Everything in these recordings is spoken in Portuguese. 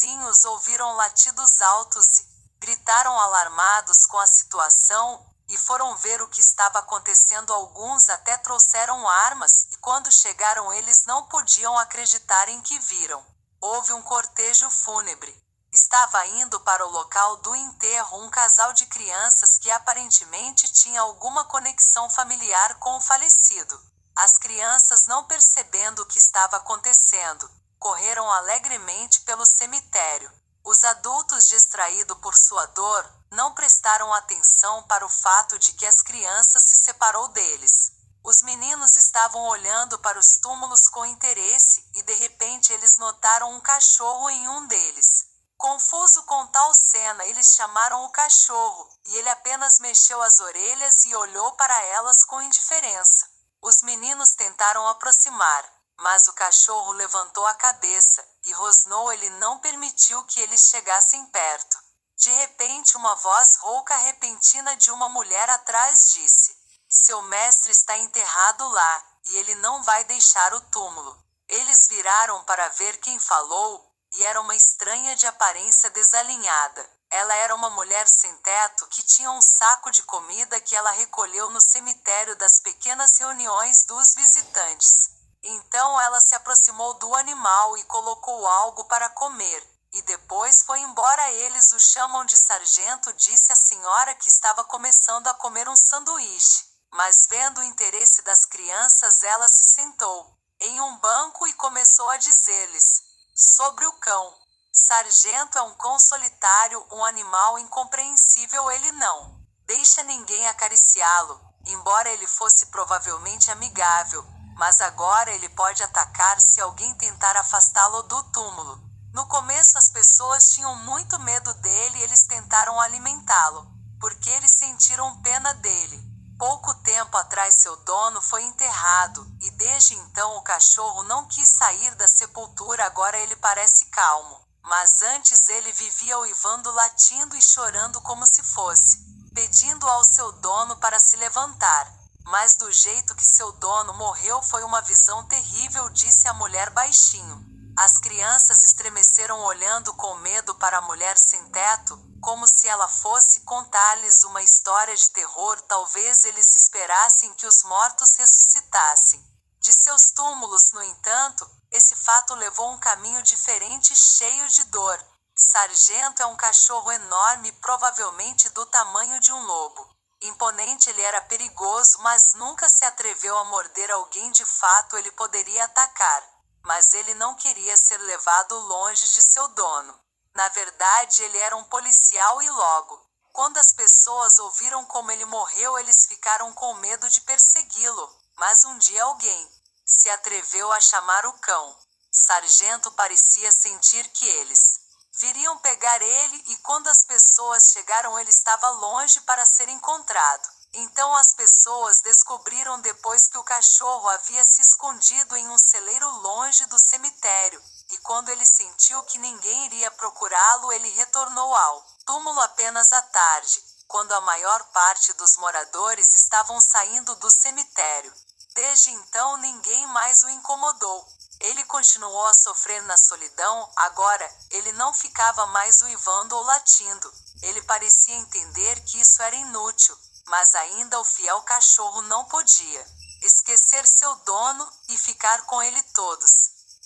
vizinhos ouviram latidos altos e gritaram alarmados com a situação e foram ver o que estava acontecendo. Alguns até trouxeram armas e quando chegaram eles não podiam acreditar em que viram. Houve um cortejo fúnebre. Estava indo para o local do enterro um casal de crianças que aparentemente tinha alguma conexão familiar com o falecido. As crianças, não percebendo o que estava acontecendo, correram alegremente pelo cemitério. Os adultos, distraídos por sua dor, não prestaram atenção para o fato de que as crianças se separou deles. Os meninos estavam olhando para os túmulos com interesse e de repente eles notaram um cachorro em um deles. Confuso com tal cena, eles chamaram o cachorro, e ele apenas mexeu as orelhas e olhou para elas com indiferença. Os meninos tentaram aproximar, mas o cachorro levantou a cabeça e rosnou. Ele não permitiu que eles chegassem perto. De repente, uma voz rouca repentina de uma mulher atrás disse: "Seu mestre está enterrado lá, e ele não vai deixar o túmulo." Eles viraram para ver quem falou, e era uma estranha de aparência desalinhada. Ela era uma mulher sem teto que tinha um saco de comida que ela recolheu no cemitério das pequenas reuniões dos visitantes. Então ela se aproximou do animal e colocou algo para comer, e depois foi embora. "Eles o chamam de sargento", disse a senhora, que estava começando a comer um sanduíche. Mas vendo o interesse das crianças, ela se sentou em um banco e começou a dizer-lhes sobre o cão. "Sargento é um cão solitário, um animal incompreensível. Ele não deixa ninguém acariciá-lo, embora ele fosse provavelmente amigável, mas agora ele pode atacar se alguém tentar afastá-lo do túmulo." No começo as pessoas tinham muito medo dele e eles tentaram alimentá-lo, porque eles sentiram pena dele. Pouco tempo atrás seu dono foi enterrado, e desde então o cachorro não quis sair da sepultura. Agora ele parece calmo, mas antes ele vivia uivando, latindo e chorando como se fosse pedindo ao seu dono para se levantar. "Mas do jeito que seu dono morreu foi uma visão terrível", disse a mulher baixinho. As crianças estremeceram olhando com medo para a mulher sem teto, como se ela fosse contar-lhes uma história de terror. Talvez eles esperassem que os mortos ressuscitassem de seus túmulos. No entanto, esse fato levou um caminho diferente, cheio de dor. Sargento é um cachorro enorme, provavelmente do tamanho de um lobo. Imponente, ele era perigoso, mas nunca se atreveu a morder alguém. De fato, ele poderia atacar, mas ele não queria ser levado longe de seu dono. Na verdade, ele era um policial e logo, quando as pessoas ouviram como ele morreu, eles ficaram com medo de persegui-lo. Mas um dia alguém se atreveu a chamar o cão. Sargento parecia sentir que eles viriam pegar ele, e quando as pessoas chegaram ele estava longe para ser encontrado. Então as pessoas descobriram depois que o cachorro havia se escondido em um celeiro longe do cemitério, e quando ele sentiu que ninguém iria procurá-lo, ele retornou ao túmulo apenas à tarde, quando a maior parte dos moradores estavam saindo do cemitério. Desde então ninguém mais o incomodou. Ele continuou a sofrer na solidão. Agora, ele não ficava mais uivando ou latindo. Ele parecia entender que isso era inútil, mas ainda o fiel cachorro não podia esquecer seu dono e ficar com ele todos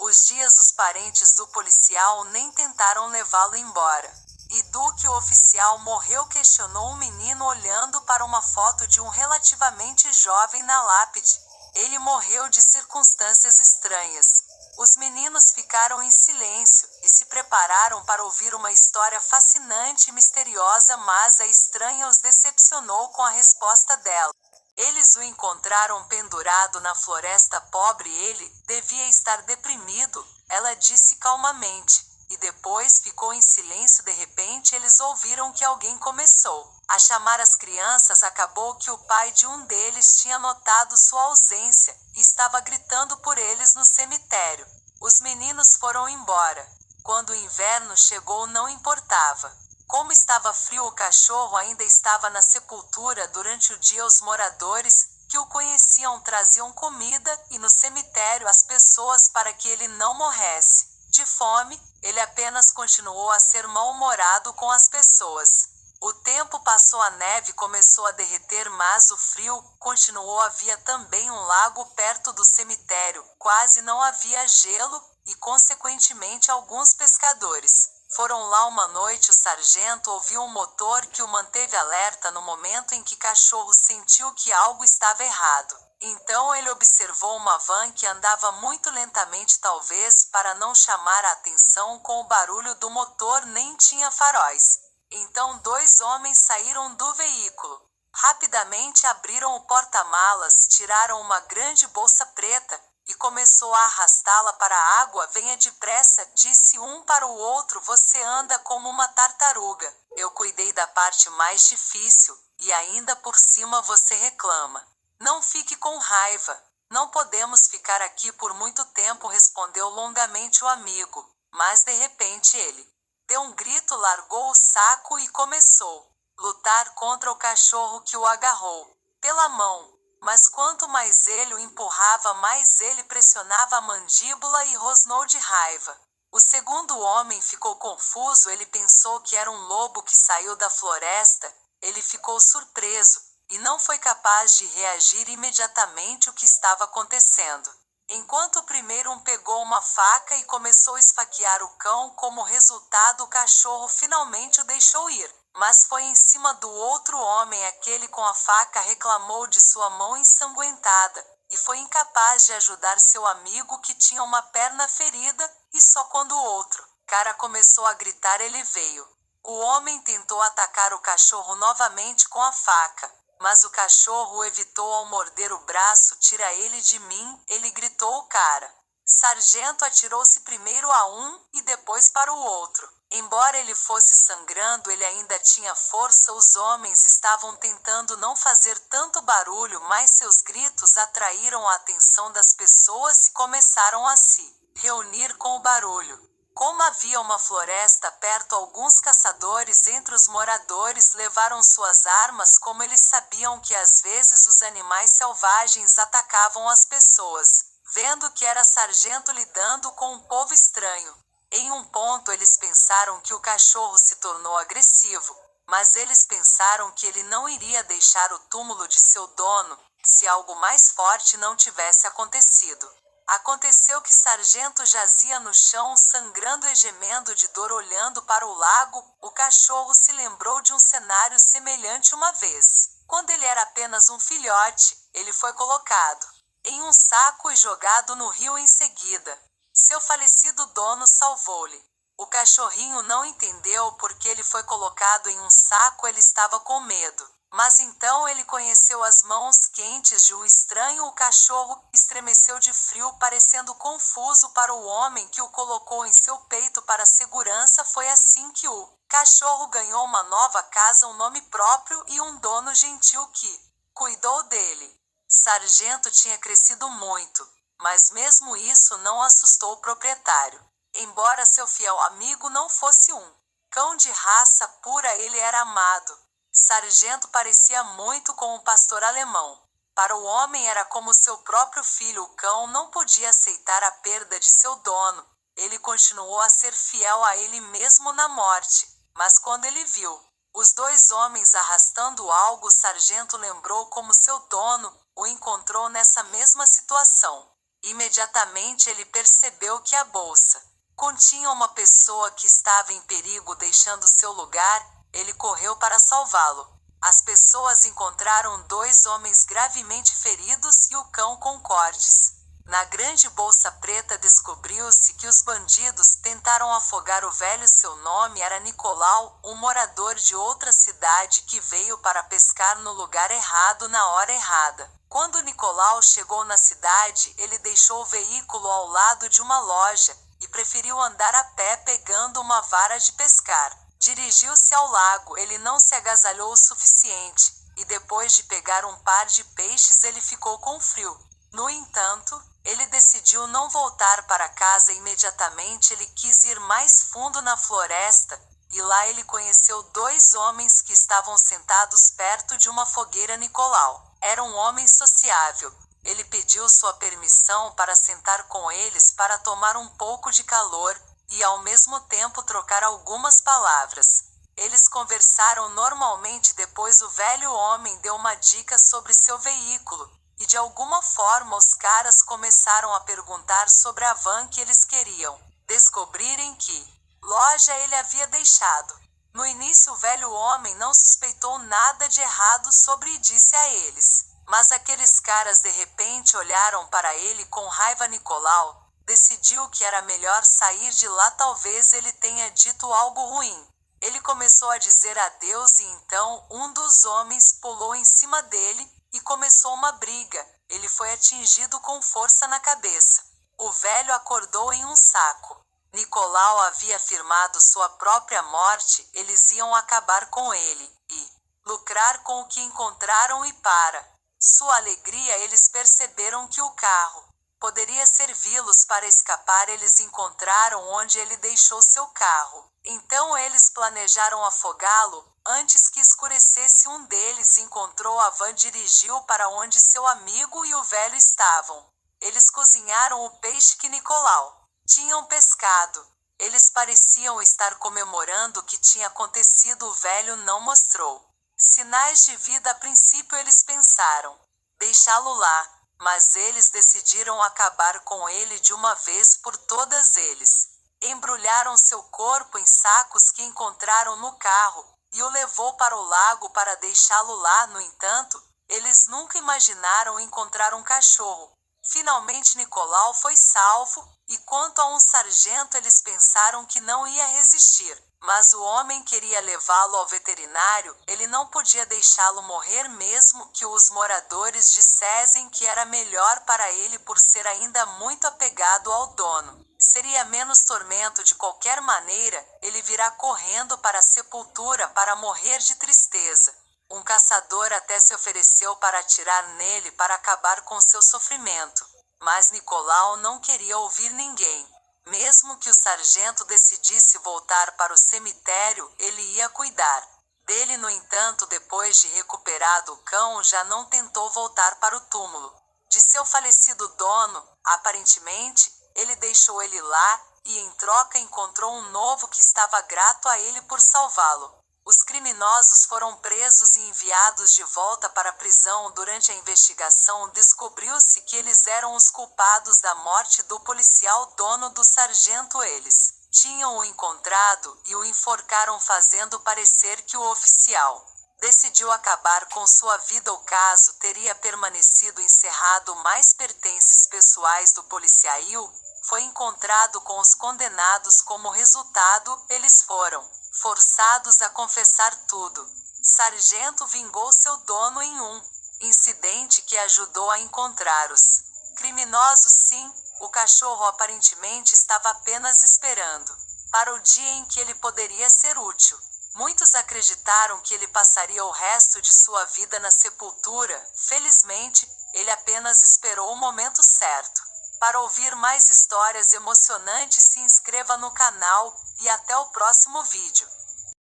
os dias. Os parentes do policial nem tentaram levá-lo embora. E do que o oficial morreu, questionou um menino olhando para uma foto de um relativamente jovem na lápide. "Ele morreu de circunstâncias estranhas." Os meninos ficaram em silêncio e se prepararam para ouvir uma história fascinante e misteriosa, mas a estranha os decepcionou com a resposta dela. Eles o encontraram pendurado na floresta. "Pobre, ele devia estar deprimido", ela disse calmamente, e depois ficou em silêncio. De repente eles ouviram que alguém começou a chamar as crianças. Acabou que o pai de um deles tinha notado sua ausência e estava gritando por eles no cemitério. Os meninos foram embora. Quando o inverno chegou, não importava como estava frio, o cachorro ainda estava na sepultura. Durante o dia os moradores que o conheciam traziam comida, e no cemitério as pessoas, para que ele não morresse de fome, Ele apenas continuou a ser mal-humorado com as pessoas. O tempo passou, a neve começou a derreter, mas o frio continuou. Havia também um lago perto do cemitério, quase não havia gelo, e consequentemente alguns pescadores foram lá uma noite. O sargento ouviu um motor que o manteve alerta no momento em que cachorro sentiu que algo estava errado. Então ele observou uma van que andava muito lentamente, talvez para não chamar a atenção com o barulho do motor, nem tinha faróis. Então 2 homens saíram do veículo. Rapidamente abriram o porta-malas, tiraram uma grande bolsa preta e começou a arrastá-la para a água. Venha depressa, disse um para o outro, você anda como uma tartaruga. Eu cuidei da parte mais difícil, e ainda por cima você reclama. Não fique com raiva. Não podemos ficar aqui por muito tempo, respondeu longamente o amigo. Mas de repente ele deu um grito, largou o saco e começou a lutar contra o cachorro, que o agarrou pela mão. Mas quanto mais ele o empurrava, mais ele pressionava a mandíbula e rosnou de raiva. O segundo homem ficou confuso. Ele pensou que era um lobo que saiu da floresta. Ele ficou surpreso e não foi capaz de reagir imediatamente o que estava acontecendo. Enquanto o primeiro pegou uma faca e começou a esfaquear o cão, como resultado o cachorro finalmente o deixou ir. Mas foi em cima do outro homem. Aquele com a faca reclamou de sua mão ensanguentada e foi incapaz de ajudar seu amigo, que tinha uma perna ferida, e só quando o outro cara começou a gritar ele veio. O homem tentou atacar o cachorro novamente com a faca, mas o cachorro o evitou ao morder o braço. Tira ele de mim, ele gritou. O cara sargento atirou-se primeiro a um e depois para o outro. Embora ele fosse sangrando, ele ainda tinha força. Os homens estavam tentando não fazer tanto barulho, mas seus gritos atraíram a atenção das pessoas e começaram a se reunir com o barulho. Como havia uma floresta perto, alguns caçadores entre os moradores levaram suas armas, como eles sabiam que às vezes os animais selvagens atacavam as pessoas. Vendo que era sargento lidando com um povo estranho, em um ponto eles pensaram que o cachorro se tornou agressivo, mas eles pensaram que ele não iria deixar o túmulo de seu dono se algo mais forte não tivesse acontecido. Aconteceu que sargento jazia no chão, sangrando e gemendo de dor, olhando para o lago. O cachorro se lembrou de um cenário semelhante uma vez. Quando ele era apenas um filhote, ele foi colocado em um saco e jogado no rio em seguida. Seu falecido dono salvou-lhe. O cachorrinho não entendeu porque ele foi colocado em um saco. Ele estava com medo. Mas então ele conheceu as mãos quentes de um estranho. O cachorro estremeceu de frio, parecendo confuso para o homem que o colocou em seu peito para segurança. Foi assim que o cachorro ganhou uma nova casa, um nome próprio e um dono gentil que cuidou dele. Sargento tinha crescido muito, mas mesmo isso não assustou o proprietário. Embora seu fiel amigo não fosse um cão de raça pura, ele era amado. Sargento parecia muito com um pastor alemão. Para o homem era como seu próprio filho. O cão não podia aceitar a perda de seu dono. Ele continuou a ser fiel a ele mesmo na morte. Mas quando ele viu os 2 homens arrastando algo, o sargento lembrou como seu dono o encontrou nessa mesma situação. Imediatamente ele percebeu que a bolsa continha uma pessoa que estava em perigo. Deixando seu lugar, ele correu para salvá-lo. As pessoas encontraram 2 homens gravemente feridos e o cão com cortes. Na grande bolsa preta descobriu-se que os bandidos tentaram afogar o velho. Seu nome era Nicolau, um morador de outra cidade que veio para pescar no lugar errado na hora errada. Quando Nicolau chegou na cidade, ele deixou o veículo ao lado de uma loja e preferiu andar a pé, pegando uma vara de pescar. Dirigiu-se ao lago. Ele não se agasalhou o suficiente e depois de pegar um par de peixes ele ficou com frio. No entanto, ele decidiu não voltar para casa imediatamente. Ele quis ir mais fundo na floresta e lá ele conheceu 2 homens que estavam sentados perto de uma fogueira. Nicolau era um homem sociável. Ele pediu sua permissão para sentar com eles para tomar um pouco de calor e ao mesmo tempo trocar algumas palavras. Eles conversaram normalmente. Depois o velho homem deu uma dica sobre seu veículo, e de alguma forma os caras começaram a perguntar sobre a van que eles queriam descobrirem que loja ele havia deixado. No início o velho homem não suspeitou nada de errado sobre e disse a eles. Mas aqueles caras de repente olharam para ele com raiva. Nicolau decidiu que era melhor sair de lá. Talvez ele tenha dito algo ruim. Ele começou a dizer adeus e então um dos homens pulou em cima dele e começou uma briga. Ele foi atingido com força na cabeça. O velho acordou em um saco. Nicolau havia afirmado sua própria morte. Eles iam acabar com ele e lucrar com o que encontraram, e para sua alegria eles perceberam que o carro poderia servi-los para escapar. Eles encontraram onde ele deixou seu carro. Então eles planejaram afogá-lo. Antes que escurecesse, um deles encontrou a van, dirigiu para onde seu amigo e o velho estavam. Eles cozinharam o peixe que Nicolau tinham pescado. Eles pareciam estar comemorando o que tinha acontecido. O velho não mostrou sinais de vida. A princípio eles pensaram deixá-lo lá, mas eles decidiram acabar com ele de uma vez por todas. Eles embrulharam seu corpo em sacos que encontraram no carro e o levou para o lago para deixá-lo lá. No entanto, eles nunca imaginaram encontrar um cachorro. Finalmente Nicolau foi salvo, e quanto a um sargento, eles pensaram que não ia resistir. Mas o homem queria levá-lo ao veterinário. Ele não podia deixá-lo morrer, mesmo que os moradores dissessem que era melhor para ele por ser ainda muito apegado ao dono. Seria menos tormento. De qualquer maneira, ele virá correndo para a sepultura para morrer de tristeza. Um caçador até se ofereceu para atirar nele para acabar com seu sofrimento. Mas Nicolau não queria ouvir ninguém. Mesmo que o sargento decidisse voltar para o cemitério, ele ia cuidar dele. No entanto, depois de recuperado, o cão já não tentou voltar para o túmulo de seu falecido dono. Aparentemente, ele deixou ele lá, e em troca encontrou um novo que estava grato a ele por salvá-lo. Os criminosos foram presos e enviados de volta para a prisão. Durante a investigação, descobriu-se que eles eram os culpados da morte do policial dono do sargento. Eles tinham o encontrado e o enforcaram, fazendo parecer que o oficial decidiu acabar com sua vida. O caso teria permanecido encerrado. Mais pertences pessoais do policial foi encontrado com os condenados. Como resultado, eles foram forçados a confessar tudo. Sargento vingou seu dono em um incidente que ajudou a encontrar os criminosos. Sim, o cachorro aparentemente estava apenas esperando para o dia em que ele poderia ser útil. Muitos acreditaram que ele passaria o resto de sua vida na sepultura. Felizmente, ele apenas esperou o momento certo. Para ouvir mais histórias emocionantes, se inscreva no canal, e até o próximo vídeo.